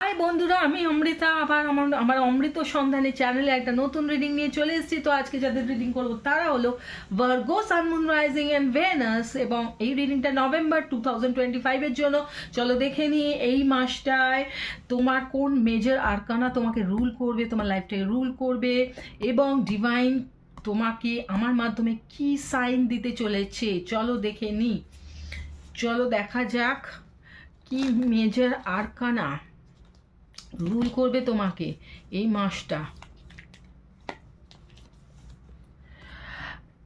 High বন্ধুরা, আমি অমৃতা আবার আমার অমৃত সন্ধানী চ্যানেলে একটা নতুন রিডিং নিয়ে চলে এসেছি। তো আজকে যাদের রিডিং করব তারা হলো Virgo, sun, moon, rising and Venus, এবং এই রিডিংটা নভেম্বর 2025 এর জন্য। চলো দেখে নিই এই মাসটায় তোমার কোন মেজর আরকানা তোমাকে রুল করবে, তোমার লাইফটাকে রুল করবে, এবং ডিভাইন তোমাকে আমার মাধ্যমে কি সাইন দিতে চলেছে। চলো দেখে নিই, চলো দেখা যাক কি মেজর আরকানা রুল করবে তোমাকে এই মাসটা।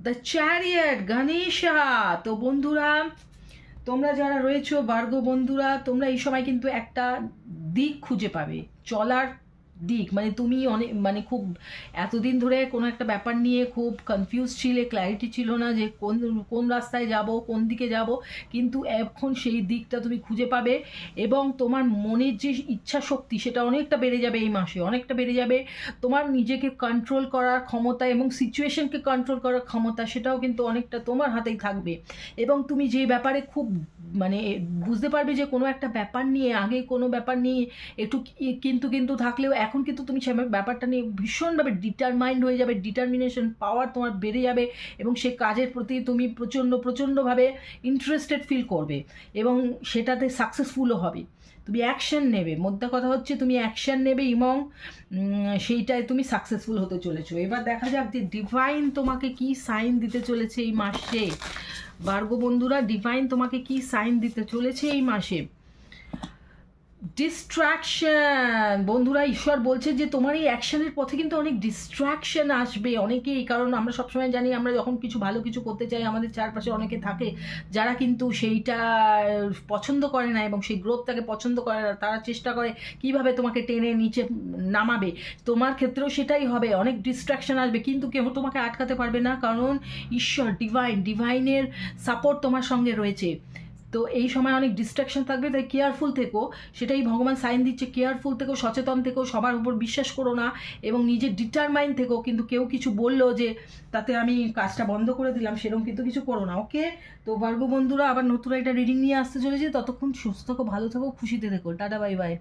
The chariot, Ganesha. তো বন্ধুরা, তোমরা যারা রয়েছো ভার্গো বন্ধুরা, তোমরা এই সময় কিন্তু একটা দিক খুঁজে পাবে, চলার দিক। মানে তুমি অনেক খুব এতদিন ধরে কোনো একটা ব্যাপার নিয়ে খুব কনফিউজ ছিলে, ক্ল্যারিটি ছিল না যে কোন রাস্তায় যাব, কোন দিকে যাব, কিন্তু এখন সেই দিকটা তুমি খুঁজে পাবে, এবং তোমার মনের যে ইচ্ছা শক্তি সেটা অনেকটা বেড়ে যাবে এই মাসে, অনেকটা বেড়ে যাবে। তোমার নিজেকে কন্ট্রোল করার ক্ষমতা এবং সিচুয়েশনকে কন্ট্রোল করার ক্ষমতা সেটাও কিন্তু অনেকটা তোমার হাতেই থাকবে। এবং তুমি যে ব্যাপারে খুব বুঝতে পারবে যে কোনো একটা ব্যাপার নিয়ে, আগে কোনো ব্যাপার নিয়ে একটু কিন্তু থাকলেও এখন কিন্তু তুমি সে ব্যাপারটা নিয়ে ভীষণভাবে ডিটারমাইন্ড হয়ে যাবে, ডিটারমিনেশন পাওয়ার তোমার বেড়ে যাবে, এবং সে কাজের প্রতি তুমি প্রচণ্ডভাবে ইন্টারেস্টেড ফিল করবে, এবং সেটাতে সাকসেসফুলও হবে। তুমি অ্যাকশন নেবে, মোদ্দা কথা হচ্ছে তুমি অ্যাকশন নেবে এবং সেইটায় তুমি সাকসেসফুল হতে চলেছো। এবার দেখা যাক যে ডিভাইন তোমাকে কি সাইন দিতে চলেছে এই মাসে। ভার্গো বন্ধুরা, ডিভাইন তোমাকে কি সাইন দিতে চলেছে এই মাসে। ডিস্ট্রাকশন। বন্ধুরা, ঈশ্বর বলছে যে তোমার এই অ্যাকশনের পথে কিন্তু অনেক ডিস্ট্রাকশন আসবে অনেকেই, কারণ আমরা সবসময় জানি আমরা যখন কিছু ভালো কিছু করতে চাই আমাদের চারপাশে অনেকে থাকে যারা কিন্তু সেইটা পছন্দ করে না এবং সেই গ্রোথটাকে পছন্দ করে না। তারা চেষ্টা করে কিভাবে তোমাকে টেনে নিচে নামাবে। তোমার ক্ষেত্রেও সেটাই হবে, অনেক ডিস্ট্রাকশন আসবে, কিন্তু কেউ তোমাকে আটকাতে পারবে না, কারণ ঈশ্বর ডিভাইনের সাপোর্ট তোমার সঙ্গে রয়েছে। তো এই সময় অনেক ডিস্ট্রাকশন থাকবে, তাই কেয়ারফুল থেকো, সেটাই ভগবান সাইন দিচ্ছে। কেয়ারফুল থেকো, সচেতন থেকো, সবার উপর বিশ্বাস করো না, এবং নিজের ডিটারমাইন থেকো। কিন্তু কেউ কিছু বললো যে তাতে আমি কাজটা বন্ধ করে দিলাম, সেরকম কিন্তু কিছু করো না, ওকে? তো ভার্গো বন্ধুরা, আবার নতুন একটা রিডিং নিয়ে আসতে চলেছি। ততক্ষণ সুস্থ থাকো, ভালো থাকো, খুশিতে থেকো। Tata, bye bye.